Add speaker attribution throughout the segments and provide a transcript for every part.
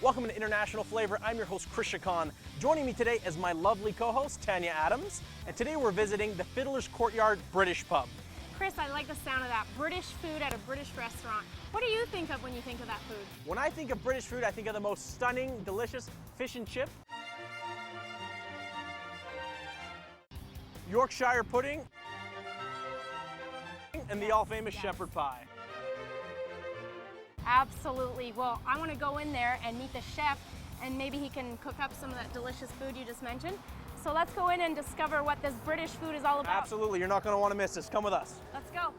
Speaker 1: Welcome to International Flavor. I'm your host, Chris Khan. Joining me today is my lovely co-host, Tanya Adams. And today we're visiting the Fiddlers Courtyard British Pub.
Speaker 2: Chris, I like the sound of that. British food at a British restaurant. What do you think of when you think of that food?
Speaker 1: When I think of British food, I think of the most stunning, delicious fish and chip, Yorkshire pudding, and the all-famous shepherd pie.
Speaker 2: Absolutely. Well, I want to go in there and meet the chef, and maybe he can cook up some of that delicious food you just mentioned. So let's go in and discover what this British food is all about.
Speaker 1: Absolutely. You're not going to want to miss this. Come with us.
Speaker 2: Let's go.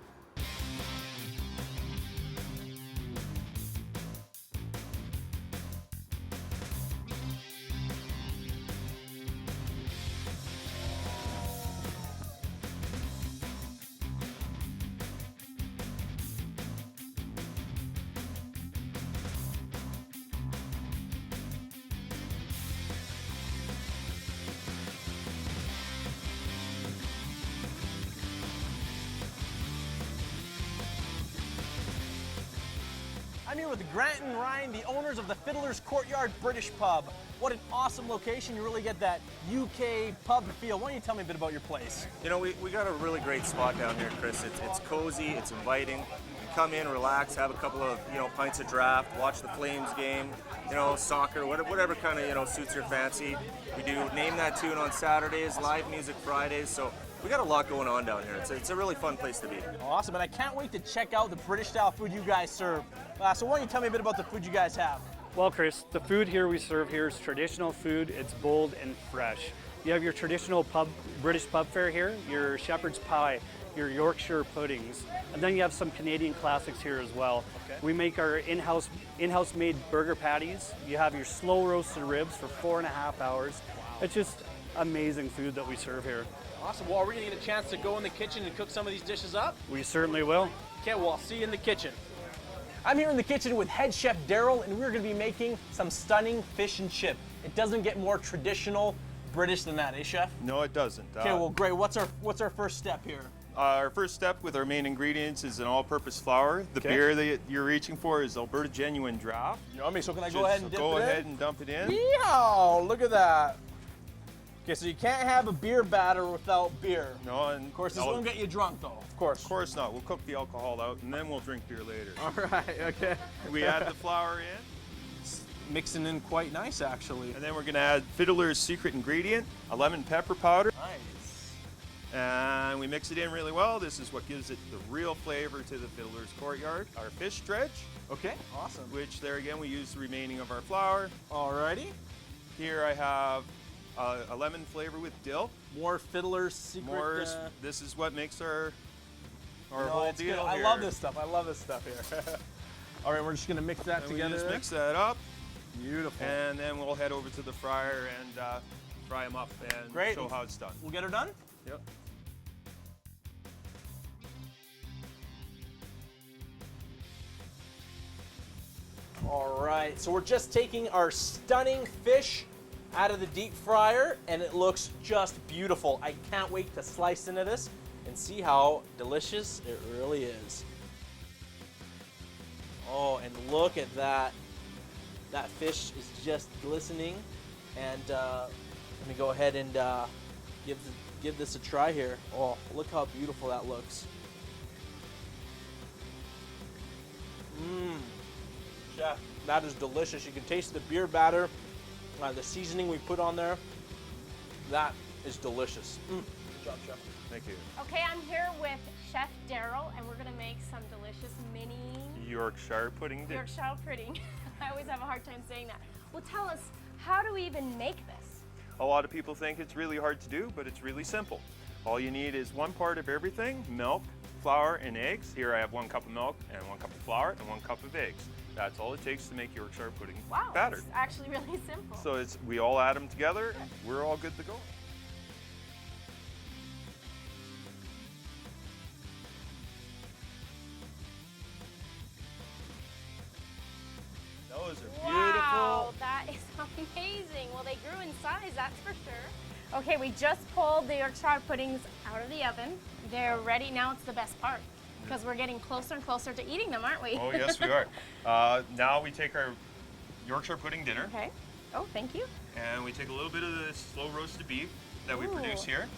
Speaker 1: I'm here with Grant and Ryan, the owners of the Fiddlers Courtyard British Pub. What an awesome location. You really get that UK pub feel. Why don't you tell me a bit about your place?
Speaker 3: You know, we got a really great spot down here, Chris. It's cozy, it's inviting. You can come in, relax, have a couple of, pints of draft, watch the Flames game, soccer, whatever kind of, suits your fancy. We do Name That Tune on Saturdays, live music Fridays, so we got a lot going on down here. It's a really fun place to be.
Speaker 1: Awesome, and I can't wait to check out the British style food you guys serve. So why don't you tell me a bit about the food you guys have?
Speaker 4: Well, Chris, the food here we serve here is traditional food. It's bold and fresh. You have your traditional British pub fare here, your shepherd's pie, your Yorkshire puddings, and then you have some Canadian classics here as well. Okay. We make our in-house made burger patties. You have your slow roasted ribs for 4.5 hours. Wow. It's just amazing food that we serve here.
Speaker 1: Awesome. Well, are we going to get a chance to go in the kitchen and cook some of these dishes up?
Speaker 4: We certainly will.
Speaker 1: Okay, well, I'll see you in the kitchen. I'm here in the kitchen with head chef Daryl, and we're going to be making some stunning fish and chip. It doesn't get more traditional British than that, eh, chef?
Speaker 5: No, it doesn't.
Speaker 1: Okay, well, great. What's our first step here?
Speaker 5: Our first step with our main ingredients is an all-purpose flour. The beer that you're reaching for is Alberta Genuine Draft.
Speaker 1: Yummy. So can I go ahead and dip it in?
Speaker 5: Go ahead and dump it in.
Speaker 1: Yeehaw! Look at that. Okay, so you can't have a beer batter without beer.
Speaker 5: No, and
Speaker 1: of course, this won't get you drunk, though. Of course.
Speaker 5: Of course not. We'll cook the alcohol out, and then we'll drink beer later.
Speaker 1: All right. Okay.
Speaker 5: We add the flour in.
Speaker 1: It's mixing in quite nice, actually.
Speaker 5: And then we're going to add Fiddler's secret ingredient, a lemon pepper powder.
Speaker 1: Nice.
Speaker 5: And we mix it in really well. This is what gives it the real flavor to the Fiddler's Courtyard. Our fish dredge.
Speaker 1: Okay. Awesome.
Speaker 5: Which there again we use the remaining of our flour.
Speaker 1: Alrighty.
Speaker 5: Here I have a lemon flavor with dill.
Speaker 1: More Fiddler's secret.
Speaker 5: This is what makes our whole deal
Speaker 1: good.
Speaker 5: here.
Speaker 1: I love this stuff. I love this stuff here. All right, we're just gonna mix that together.
Speaker 5: We just mix that up.
Speaker 1: Beautiful.
Speaker 5: And then we'll head over to the fryer and fry them up and show how it's done.
Speaker 1: We'll get her done?
Speaker 5: Yep.
Speaker 1: All right, so we're just taking our stunning fish out of the deep fryer, and it looks just beautiful. I can't wait to slice into this and see how delicious it really is. Oh, and look at that. That fish is just glistening. And let me go ahead and give this a try here. Oh, look how beautiful that looks. Mmm. Chef, that is delicious. You can taste the beer batter, the seasoning we put on there. That is delicious. Good job, Chef.
Speaker 5: Thank you.
Speaker 2: Okay, I'm here with Chef Daryl, and we're gonna make some delicious mini
Speaker 5: Yorkshire pudding.
Speaker 2: Yorkshire pudding. I always have a hard time saying that. Well, tell us, how do we even make this?
Speaker 5: A lot of people think it's really hard to do, but it's really simple. All you need is 1 part of everything: milk, flour, and eggs. Here I have 1 cup of milk and 1 cup of flour and 1 cup of eggs. That's all it takes to make Yorkshire pudding batter.
Speaker 2: It's actually really simple.
Speaker 5: So we all add them together and we're all good to go. Those are beautiful.
Speaker 2: Wow, that is amazing. Well, they grew in size, that's for sure. Okay, we just pulled the Yorkshire puddings out of the oven. They're ready. Now it's the best part, because we're getting closer and closer to eating them, aren't we?
Speaker 5: Oh, yes, we are. Now we take our Yorkshire pudding dinner.
Speaker 2: Okay. Oh, thank you.
Speaker 5: And we take a little bit of the slow roasted beef that we produce
Speaker 2: Ooh.
Speaker 5: here,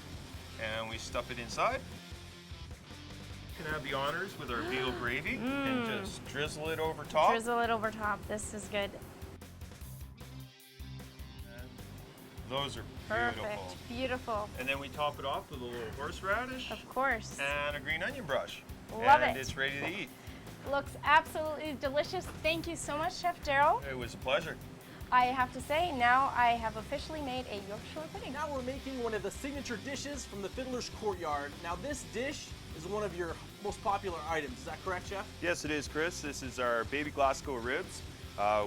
Speaker 5: and we stuff it inside. You can have the honors with our veal gravy and just drizzle it over top.
Speaker 2: Drizzle it over top. This is good.
Speaker 5: And those are beautiful.
Speaker 2: Perfect. Beautiful.
Speaker 5: And then we top it off with a little horseradish
Speaker 2: Of course.
Speaker 5: and a green onion brush.
Speaker 2: Love
Speaker 5: and
Speaker 2: it.
Speaker 5: it's ready to eat.
Speaker 2: Looks absolutely delicious. Thank you so much, Chef Daryl.
Speaker 5: It was a pleasure.
Speaker 2: I have to say, now I have officially made a Yorkshire pudding.
Speaker 1: Now we're making one of the signature dishes from the Fiddlers Courtyard. Now this dish is one of your most popular items. Is that correct, Chef?
Speaker 5: Yes, it is, Chris. This is our baby Glasgow ribs.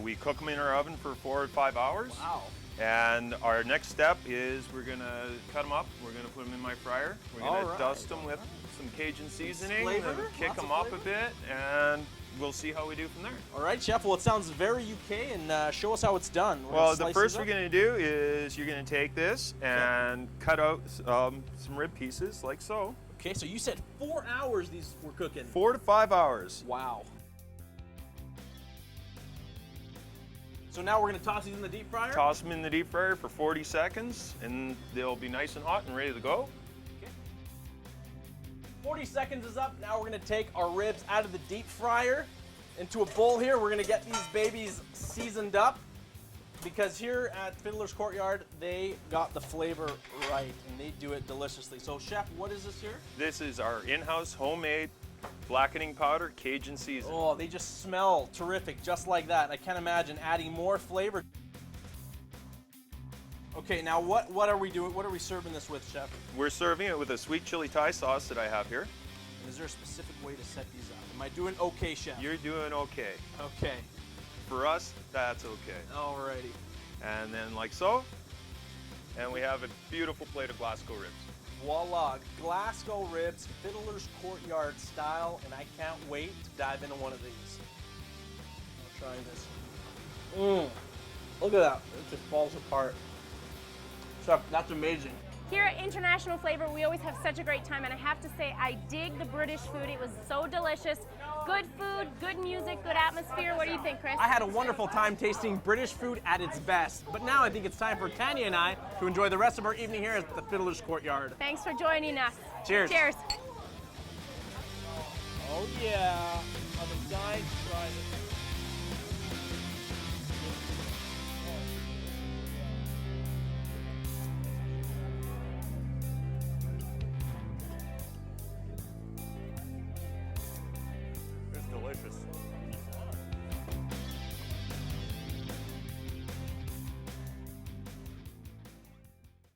Speaker 5: We cook them in our oven for 4 or 5 hours.
Speaker 1: Wow.
Speaker 5: And our next step is we're gonna cut them up. We're gonna put them in my fryer. We're gonna
Speaker 1: Alright.
Speaker 5: dust them with some Cajun seasoning,
Speaker 1: flavor,
Speaker 5: and kick
Speaker 1: lots of
Speaker 5: them up
Speaker 1: flavor.
Speaker 5: a bit, and we'll see how we do from there.
Speaker 1: All right, Chef. Well, it sounds very UK, and show us how it's done. We're
Speaker 5: Well,
Speaker 1: gonna
Speaker 5: the
Speaker 1: slice
Speaker 5: first
Speaker 1: these
Speaker 5: we're
Speaker 1: up.
Speaker 5: gonna do is you're gonna take this and cut out some rib pieces like so.
Speaker 1: Okay, so you said 4 hours these were cooking.
Speaker 5: 4 to 5 hours.
Speaker 1: Wow. So now we're gonna toss these in the deep fryer?
Speaker 5: Toss them in the deep fryer for 40 seconds, and they'll be nice and hot and ready to go.
Speaker 1: 40 seconds is up. Now we're gonna take our ribs out of the deep fryer into a bowl here. We're gonna get these babies seasoned up because here at Fiddler's Courtyard, they got the flavor right and they do it deliciously. So Chef, what is this here?
Speaker 5: This is our in-house homemade blackening powder Cajun seasoning.
Speaker 1: Oh, they just smell terrific, just like that. I can't imagine adding more flavor. Okay, now what are we doing? What are we serving this with, Chef?
Speaker 5: We're serving it with a sweet chili Thai sauce that I have here.
Speaker 1: And is there a specific way to set these up? Am I doing okay, Chef?
Speaker 5: You're doing okay.
Speaker 1: Okay.
Speaker 5: For us, that's okay.
Speaker 1: Alrighty.
Speaker 5: And then like so, and we have a beautiful plate of Glasgow ribs.
Speaker 1: Voila, Glasgow Ribs, Fiddler's Courtyard style, and I can't wait to dive into one of these. I'm trying this. Look at that, it just falls apart. Chef, that's amazing.
Speaker 2: Here at International Flavor, we always have such a great time, and I have to say, I dig the British food. It was so delicious. Good food, good music, good atmosphere. What do you think, Chris?
Speaker 1: I had a wonderful time tasting British food at its best, but now I think it's time for Tanya and I to enjoy the rest of our evening here at the Fiddler's Courtyard.
Speaker 2: Thanks for joining us.
Speaker 1: Cheers.
Speaker 2: Cheers.
Speaker 1: Oh yeah, on the side, try it.